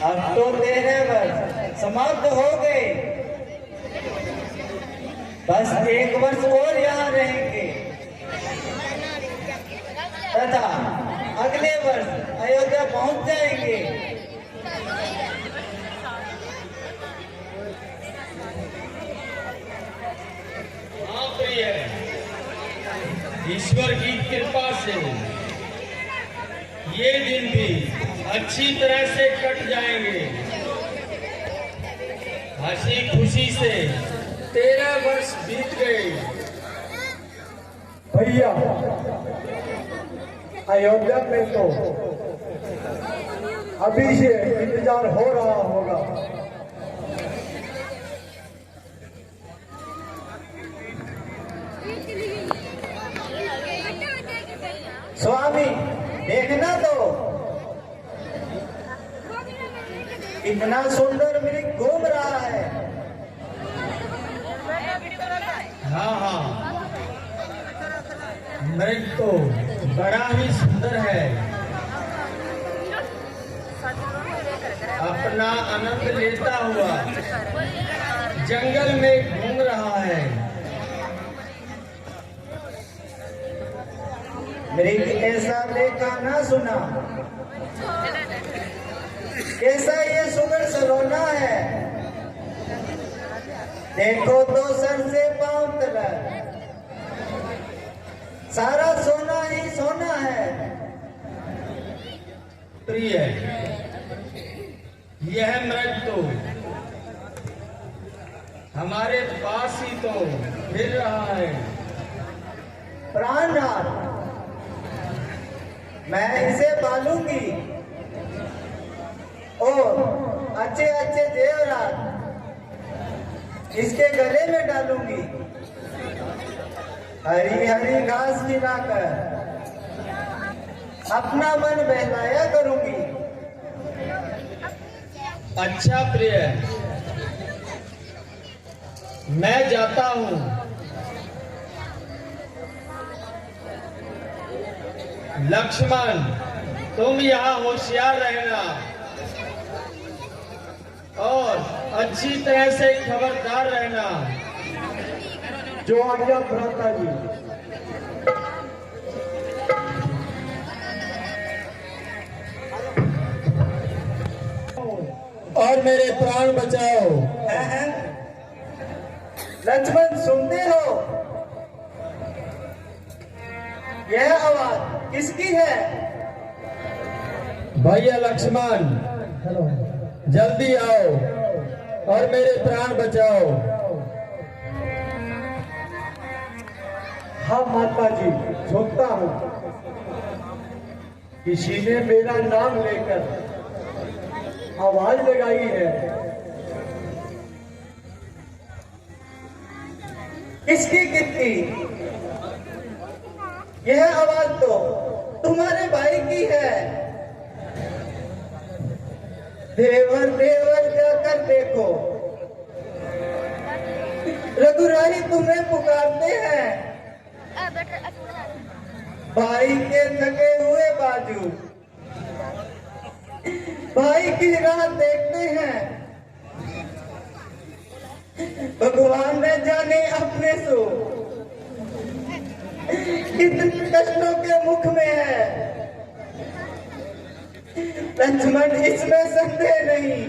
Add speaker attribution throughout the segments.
Speaker 1: अब तो 13 वर्ष समाप्त हो गए, बस 1 वर्ष और यहाँ रहेंगे तथा अगले वर्ष अयोध्या पहुंच जाएंगे।
Speaker 2: हाँ प्रिय, ईश्वर की कृपा से ये दिन भी अच्छी तरह से कट जाएंगे। हंसी खुशी से 13 वर्ष बीत गए।
Speaker 3: भैया, अयोध्या में तो अभी से इंतजार हो रहा होगा।
Speaker 1: स्वामी देखना तो, इतना सुंदर मृग घूम रहा है।
Speaker 2: हाँ हाँ, मृग तो बड़ा ही सुंदर है, अपना आनंद लेता हुआ जंगल में घूम रहा है।
Speaker 1: मृग ऐसा देखा ना सुना, कैसा ये सुगर सलोना है। देखो तो सर से पांव तक सारा सोना ही सोना है।
Speaker 2: प्रिय, यह मृग तो हमारे पास ही तो फिर रहा है।
Speaker 1: प्राणनाथ, मैं इसे पालूंगी और अच्छे अच्छे जेवरात इसके गले में डालूंगी। हरी हरी घास खिलाकर अपना मन बहलाया करूंगी।
Speaker 2: अच्छा प्रिय, मैं जाता हूँ। लक्ष्मण, तुम यहाँ होशियार रहना और अच्छी तरह से खबरदार रहना।
Speaker 3: जो आज्ञा भ्राता जी। और मेरे प्राण बचाओ।
Speaker 1: लक्ष्मण, सुनते हो यह आवाज किसकी है?
Speaker 3: भैया लक्ष्मण, जल्दी आओ और मेरे प्राण बचाओ। हाँ माता जी, सुनता हूँ। किसी ने मेरा नाम लेकर आवाज लगाई है।
Speaker 1: किसकी कितनी? यह आवाज तो तुम्हारे भाई की है। देवर देवर जाकर देखो, रघुराई तुम्हें पुकारते हैं। भाई के थके हुए बाजू भाई की राह देखते हैं। भगवान ने जाने अपने सो कितने कष्टों के मुख में है। लक्ष्मण, इसमें संदेह नहीं,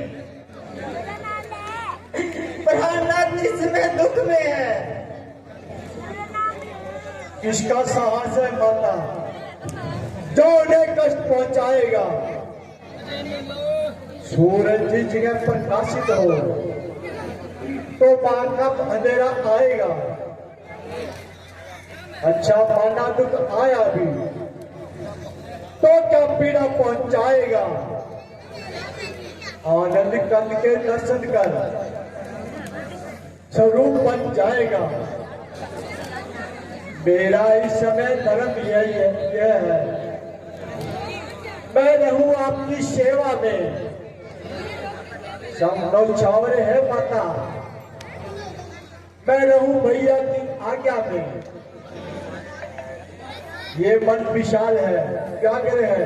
Speaker 1: प्राणनाथ इसमें दुख में है।
Speaker 3: किसका साहस है माता, जो उन्हें कष्ट पहुंचाएगा? सूरज जिस जगह प्रकाशित हो तो मां का अंधेरा आएगा। अच्छा माना दुख आया भी तो क्या पीड़ा पहुंचाएगा? आनंद कंद के दर्शन कर स्वरूप बन जाएगा। मेरा इस समय धर्म यह है, मैं रहूं आपकी सेवा में। सब नौछावर है माता, मैं रहूं भैया की आज्ञा में। ये मन विशाल है, व्याग्र है,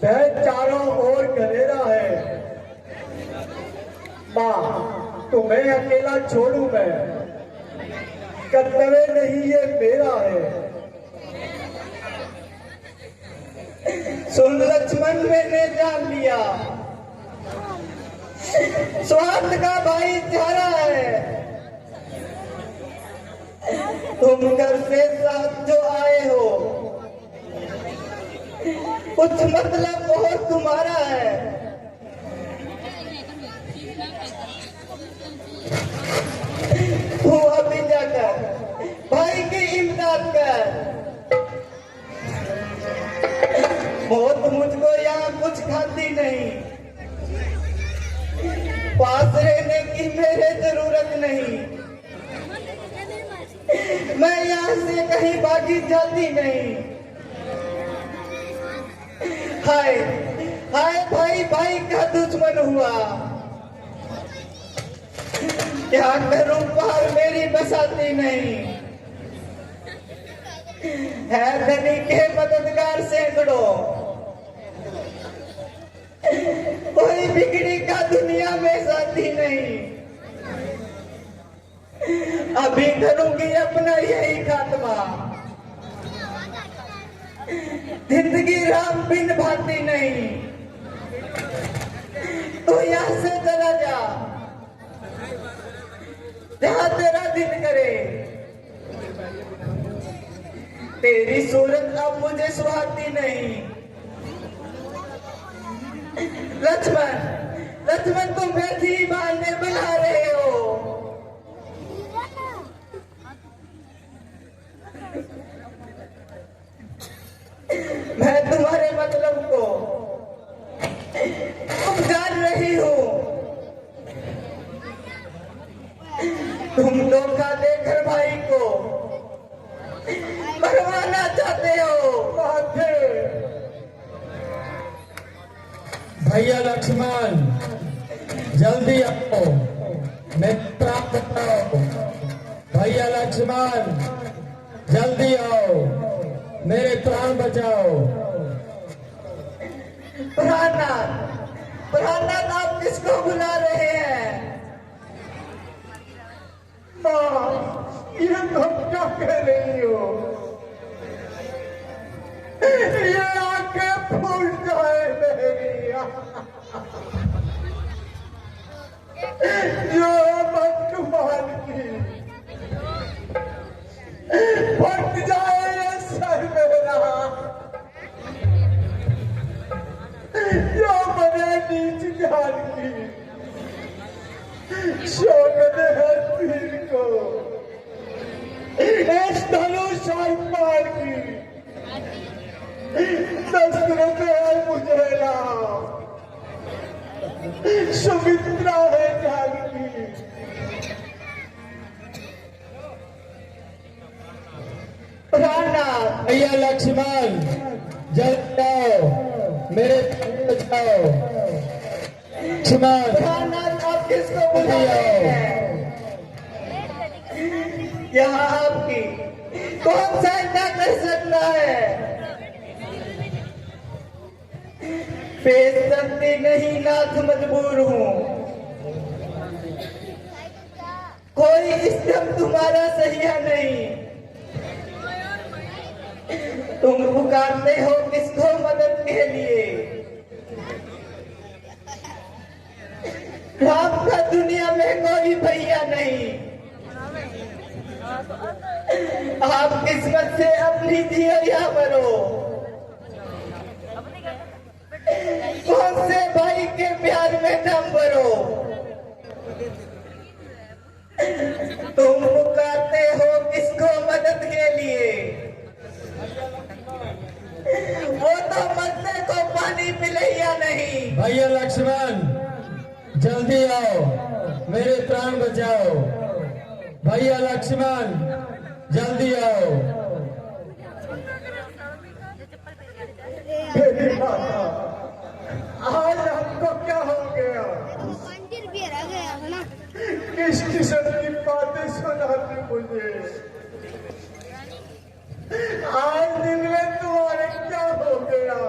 Speaker 3: वह चारों ओर घेरा है। माँ, तुम्हें अकेला छोड़ू मैं, कर्तव्य नहीं ये मेरा है।
Speaker 1: सुन लक्ष्मण, मैंने जान लिया स्वार्थ का भाईचारा है। तुम घर से साथ जो आए हो कुछ मतलब बहुत तुम्हारा है। तू अभी जाकर भाई की इमदाद कर। मौत मुझको यहाँ कुछ खाती नहीं, पास रहने की मेरे जरूरत नहीं। मैं यहाँ से कहीं भागी जाती नहीं। हाय हाय, भाई भाई का दुश्मन हुआ। क्या करूं, पार मेरी बसाती नहीं है। धनी के मददगार सैकड़ों, कोई बिगड़ी का दुनिया में साथी नहीं। अभी करूंगी अपना यही खात्मा। जिंदगी राम बिन भाती नहीं। तो यहाँ से चला जा जहाँ तेरा दिल करे। तेरी सूरत अब मुझे सुहाती नहीं। लक्ष्मण, लक्ष्मण, तुम बैठी बहाने बना रहे हो। मैं तुम्हारे मतलब को जान रही हूँ। तुम धोखा देकर भाई को मरवाना चाहते हो।
Speaker 2: भैया लक्ष्मण, जल्दी आओ, मैं प्राप्त कराओ। भैया लक्ष्मण, जल्दी आओ, मेरे प्राण बचाओ।
Speaker 1: प्राणनाथ, प्राणनाथ, आप किसको बुला रहे हैं?
Speaker 3: माँ, ये तुम क्या कह रही हो? ये आंखें फूल जाए मेरी। जो भगवान की फट जाए ये सर मेरा। जो बने नीच जान की शोकत है पीर को। इस धनुष और पार की दस्तरत है मुझे राम। सुमित्रा है जानकी।
Speaker 1: प्राणनाथ,
Speaker 2: भैया लक्ष्मण, जल्दी आओ, मेरे प्राण बचाओ। लक्ष्मण,
Speaker 1: प्राणनाथ, आप किसको बुला रहे हैं? यहाँ आपकी कौन सहायता कर सकता है? पेश सकती नहीं, नाथ मजबूर हूँ। कोई इष्टम तुम्हारा सहिया नहीं। तुम पुकारते हो किसको मदद के लिए? राम का दुनिया में कोई भैया नहीं। आप किस्मत से अपनी जियो या मरो। कौन से भाई के प्यार में दम भरो। तुम पुकारते हो किसको मदद के लिए? वो तो मरने को पानी मिले या नहीं।
Speaker 2: भैया लक्ष्मण, जल्दी आओ, मेरे प्राण बचाओ। भैया लक्ष्मण, जल्दी आओ।
Speaker 3: मेरी माता, आज हमको क्या हो गया? किस किस्म की बातें सुनाती मुझे? आज दिन में तुम्हारे क्या हो गया?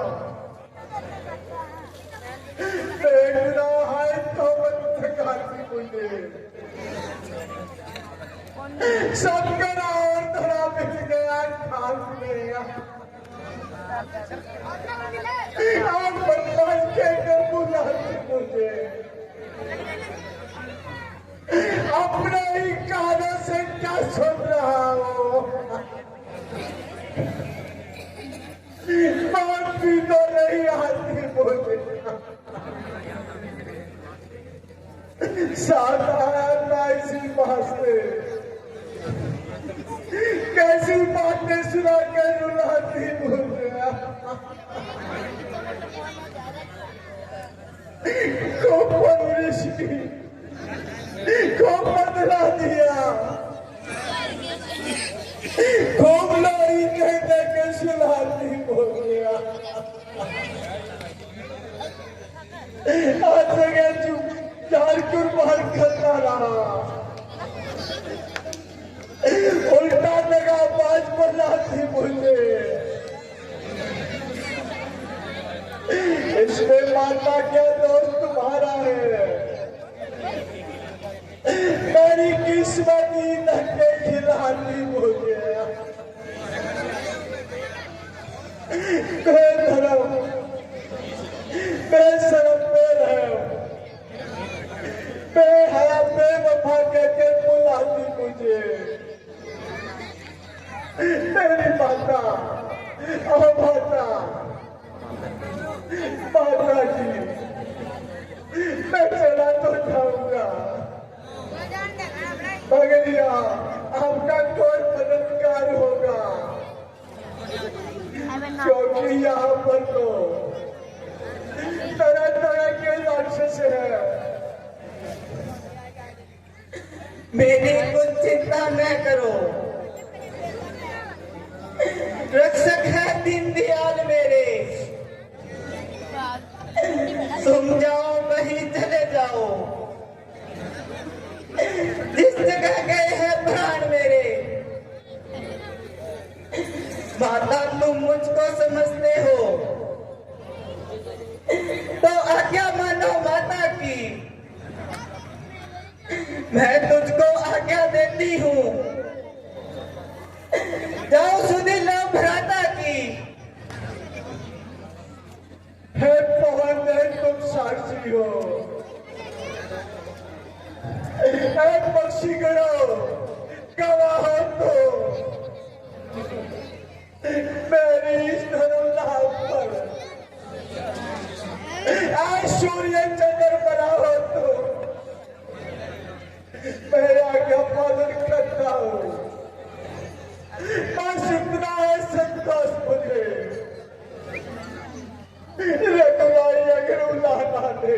Speaker 3: सब करा और थोड़ा मिल गया खास गया। आप बदमाश कहकर बुलाते मुझे, अपने ही कानों से क्या सुन रहा हो? बात भी तो नहीं आती मुझे। साथ आया ना इसी वास्ते, कैसी बातें सुना के रुलाती मुझे। को परवरिश की, को बदला दिया, खूब लोरी कहते के सुनाती मुझे। आज जगह चुप चार कुर्बान करता रहा, उल्टा लगा बाज बनाती मुझे। इसमें माता क्या दोस्त तुम्हारा है? मेरी किस्मत ही धक्के खिलाती मुझे। बेधर्म, बेशरम, बेरहम, बेहया, बेवफा कहकर बुलाती मुझे। मेरी माता, ओ माता, माता जी, मैं चला तो जाऊंगा, मगर यहाँ आपका कोई मददगार होगा, क्योंकि यहाँ पर तो तरह तरह के राक्षस है।
Speaker 1: मेरी कुछ चिंता न करो, रक्षक है दीनदयाल मेरे। तुम जाओ कहीं चले जाओ, जिस जगह गए हैं प्राण मेरे। माता तुम मुझको समझते हो तो आज्ञा मानो माता की। मैं तुझको आज्ञा देती हूँ, जाओ सुधी लो भ्राता की।
Speaker 3: हे पवन, तुम साक्षी हो, हे पक्षी गणों गवाह हो तो मेरी इस धर्मलाल पर आज सूर्य चंद्र बना हो तो मैं आज्ञा पालन करता हूँ। बस इतना है संतोष मुझे। रखवाई अगर उलाना दे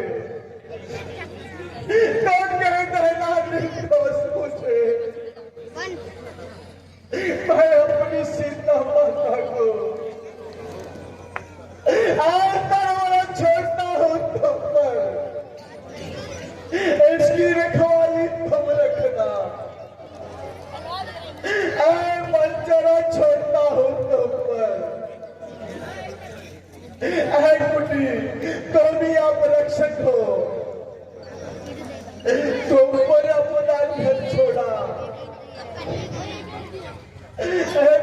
Speaker 3: तो कह देना निर्दोष मुझे। मैं अपनी सीता माता को आज तरवारा छोड़ता हूँ तुम पर, इसकी रखवाली तुम रखना। मंचरा छोड़ता हूँ तुम पर, कुटी तुम ही आप रक्षक हो, तुम पर अपना घर छोड़ा।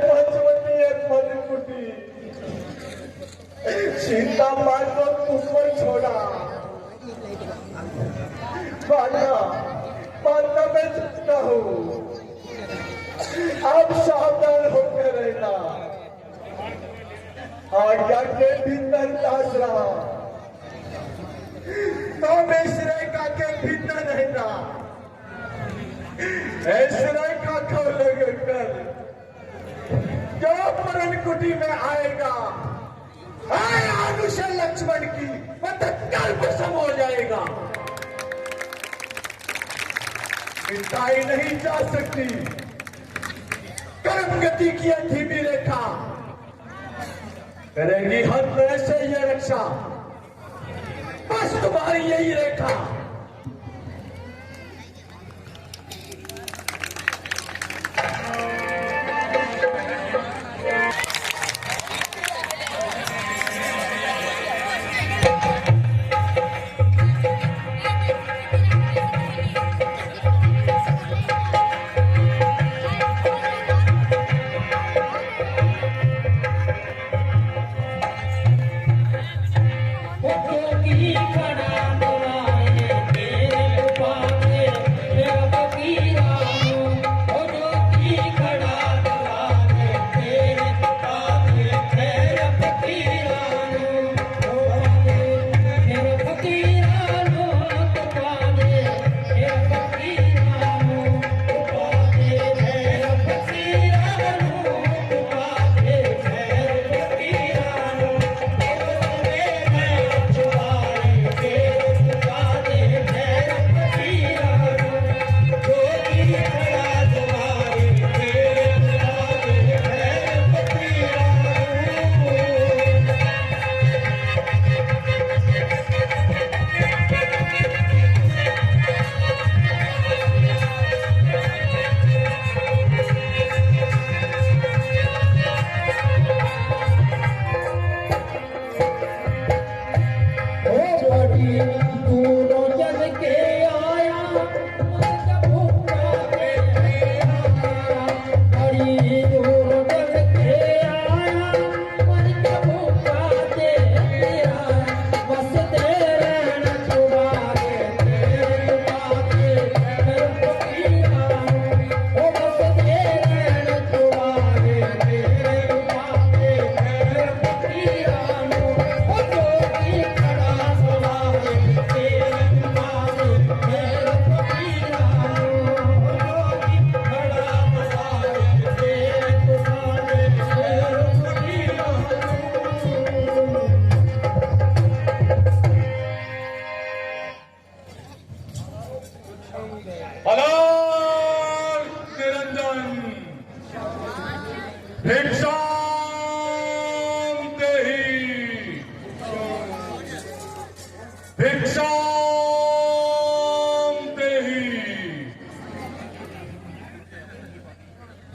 Speaker 3: पंचवटी मधुकुटी सीता माँ को तुम पर छोड़ा। माता मैं चुपता हूँ, आप सावधान होकर रहना। आज्ञा के भीतर दास रहा, तो मैं इस रेखा के भीतर रहना। इस रेखा को लगकर जो परण कुटी में आएगा, अनुशा लक्ष्मण की वह तत्काल भस्म हो जाएगा। मिटाई नहीं जा सकती कर्म गति की धीमी रेखा, करेगी हर तरह से ये रक्षा। बस तुम्हारी यही रेखा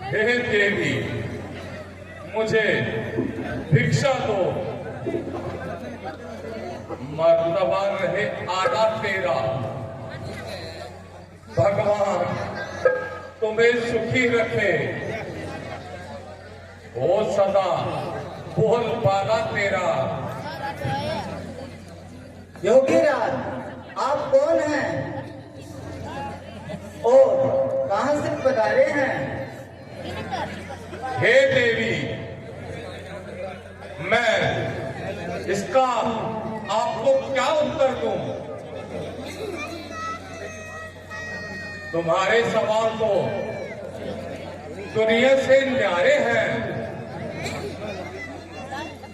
Speaker 4: हे देवी, मुझे भिक्षा दो। मर्तबा रहे आधा तेरा। भगवान तुम्हें सुखी रखे, हो सदा बोल बाला तेरा।
Speaker 1: योगीराज, आप कौन हैं और कहां से पधारे हैं?
Speaker 4: हे देवी, मैं इसका आपको क्या उत्तर दूं? तुम्हारे सवाल तो दुनिया से न्यारे हैं।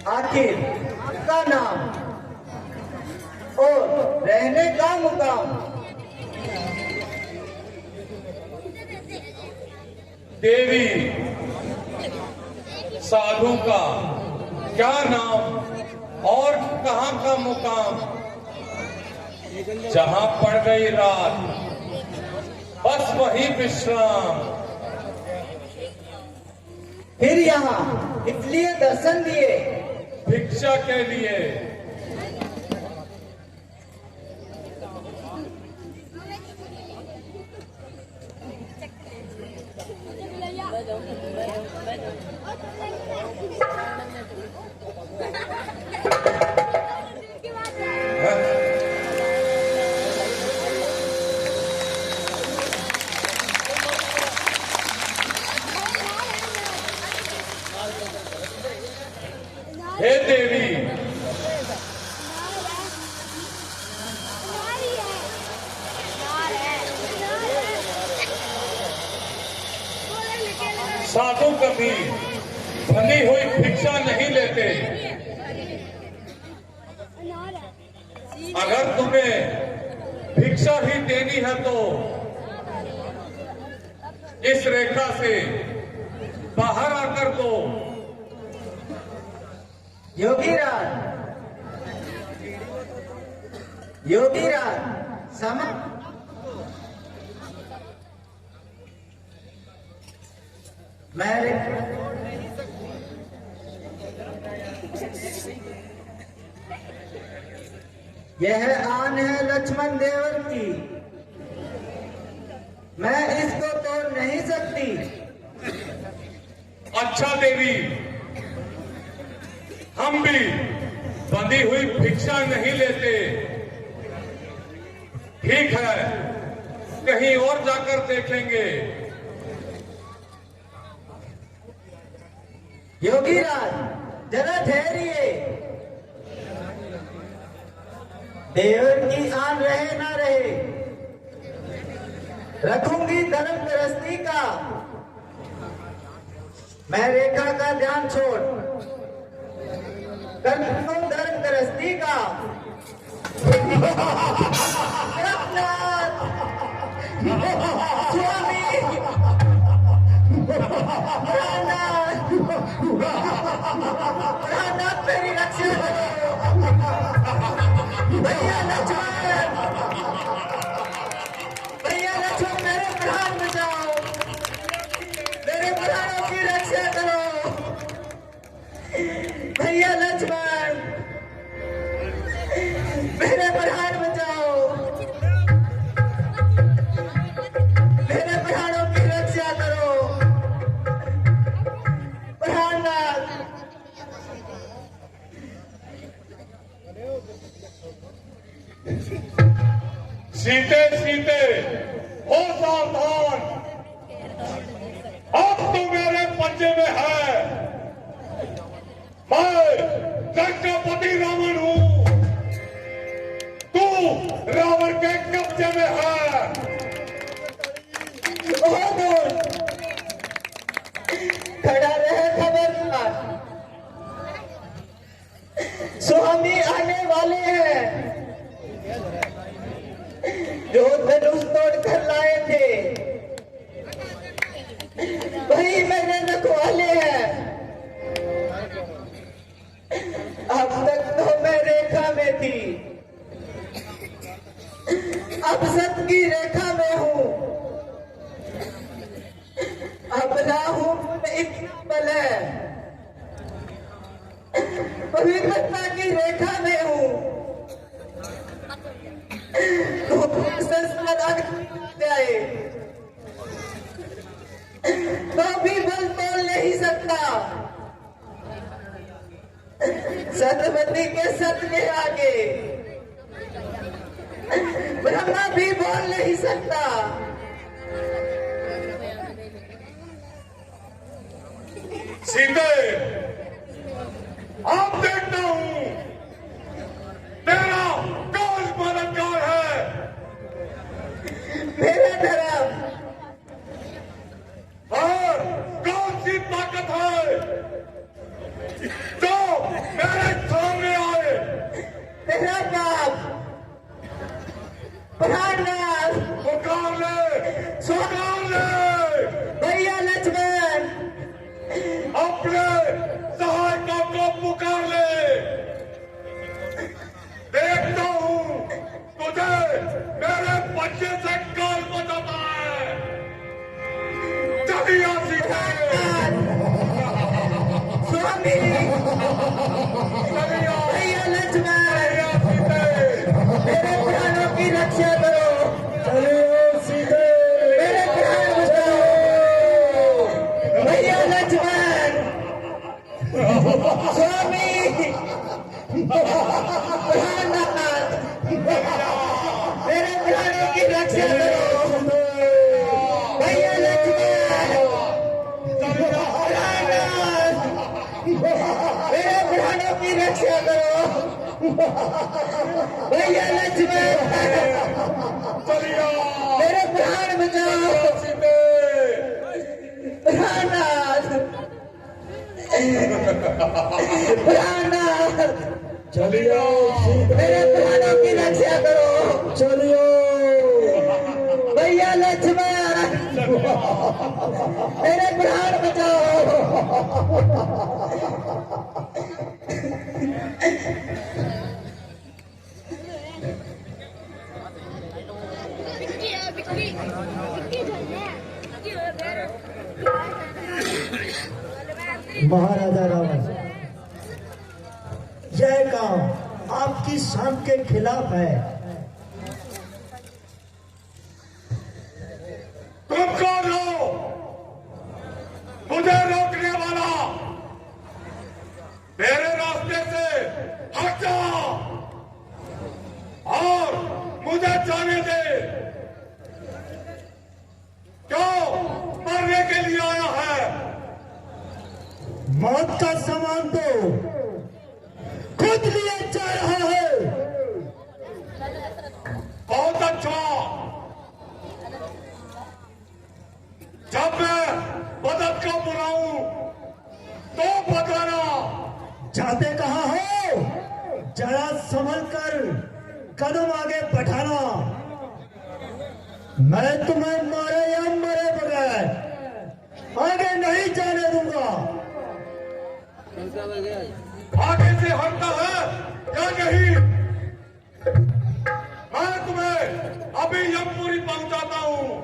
Speaker 1: आखिर का नाम और रहने का मुकाम?
Speaker 4: देवी, साधु का क्या नाम और कहां का मुकाम? जहां पड़ गई रात बस वही विश्राम।
Speaker 1: फिर यहाँ इसलिए दर्शन दिए?
Speaker 4: भिक्षा के लिए। हे देवी, साधु कभी बनी हुई भिक्षा नहीं लेते। अगर तुम्हें भिक्षा ही देनी है तो इस रेखा से बाहर आकर दो।
Speaker 1: योगीराज, योगीराज, समा मेरे यह आन है लक्ष्मण देवर की, मैं इसको तोड़ नहीं सकती।
Speaker 4: अच्छा देवी, हम भी बंधी हुई भिक्षा नहीं लेते। ठीक है, कहीं और जाकर देखेंगे।
Speaker 1: योगीराज, जरा ठहरिए। देवर की आन रहे ना रहे, रखूंगी धर्म गृहस्थी का। मैं रेखा का ध्यान छोड़ कर धर्म गृहस्थी का। स्वामी प्राणनाथ, मेरी रक्षा करो। भैया लक्ष्मण, मेरे प्राण बचाओ, मेरे प्राणों की रक्षा करो। भैया लक्ष्मण, मेरे प्राण बचाओ, मेरे प्राणों की रक्षा करो। प्राणनाथ,
Speaker 4: सीते सीते हो सावधान, अब तो मेरे पंजे में है। मैं लंकापति रावण हूं, तू रावण के कब्जे में है।
Speaker 1: खड़ा रहे खबरदार, स्वामी आने वाले हैं। जो धनुष तोड़ कर लाए थे वही मेरे रखवाले हैं। अब तक तो मैं रेखा में थी, अब सत की रेखा में हूँ। अब ना हूँ इतना बल है, पवित्रता की रेखा में हूँ। तो भी बल तोड़ नहीं सकता। सतपति के सत के आगे ब्रह्मा भी बोल नहीं सकता।
Speaker 4: सीते, अब देखता हूं तेरा कौन मददगार है।
Speaker 1: मेरा धर्म
Speaker 4: और कौन सी ताकत है जो मेरे सामने आए।
Speaker 1: तेरा पाप। प्राणनाथ,
Speaker 4: पुकार ले
Speaker 1: भैया लक्ष्मण,
Speaker 4: अपने सहायकों को पुकार ले। देखता हूं तुझे मेरे बच्चे से कौन बचाता है। चलिए सीते,
Speaker 1: स्वामी,
Speaker 4: चलिए
Speaker 1: भैया लक्ष्मण,
Speaker 4: सीते,
Speaker 1: मेरे प्राणों की रक्षा करो।
Speaker 3: चलिए सीधे।
Speaker 1: मेरे प्राण बचाओ। भैया लक्ष्मण, स्वामी, प्राणनाथ, मेरे प्राणों की रक्षा करो। भैया लक्ष्मण, प्राणनाथ, मेरे प्राणों की रक्षा करो। भैया लक्ष्मण,
Speaker 4: चलिए
Speaker 1: मेरे प्राण बचाओ।
Speaker 4: सीते।
Speaker 1: प्राणनाथ, प्राणनाथ,
Speaker 3: चलिए सीधे।
Speaker 1: मेरे प्राणों की रक्षा करो।
Speaker 3: चलिए।
Speaker 1: भैया लक्ष्मण, मेरे प्राण बचाओ।
Speaker 3: महाराजा रावण, यह काम आपकी शान के खिलाफ है।
Speaker 4: तुम कौन हो मुझे रोकने वाला? मेरे रास्ते से हट मुझे जाने दे। क्यों मरने के लिए आया है?
Speaker 3: मौत का सामान तो खुद लिया जा रहा है।
Speaker 4: बहुत अच्छा। जब मैं मदद को बुलाऊं तो बताना।
Speaker 3: जाते कहाँ हो? जरा संभल कर कदम आगे बढ़ाना। मैं तुम्हें मारे या मरे बगैर आगे नहीं जाने दूंगा।
Speaker 4: आगे से हटता है या नहीं? मैं तुम्हें अभी यमपुरी पहुंचाता हूं।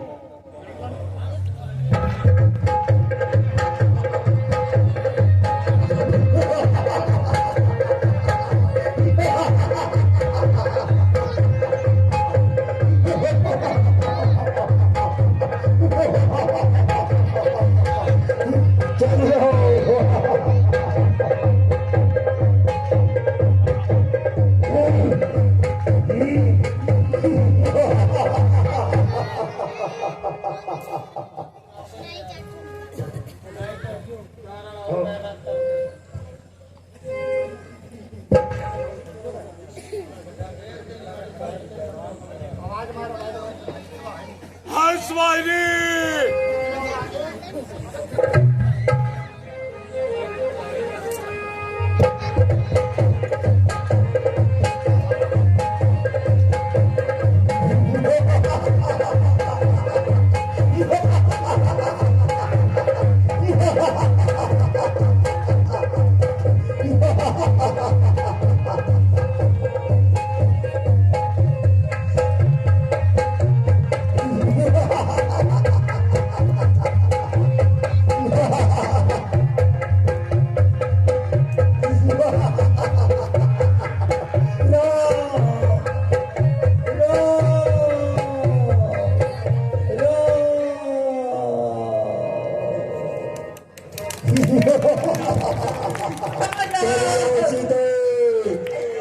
Speaker 4: हंसवाहिनी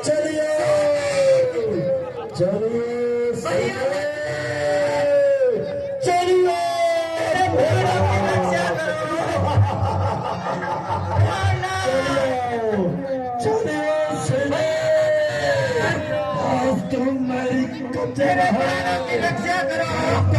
Speaker 3: चलिए तुम मेरी रक्षा करो।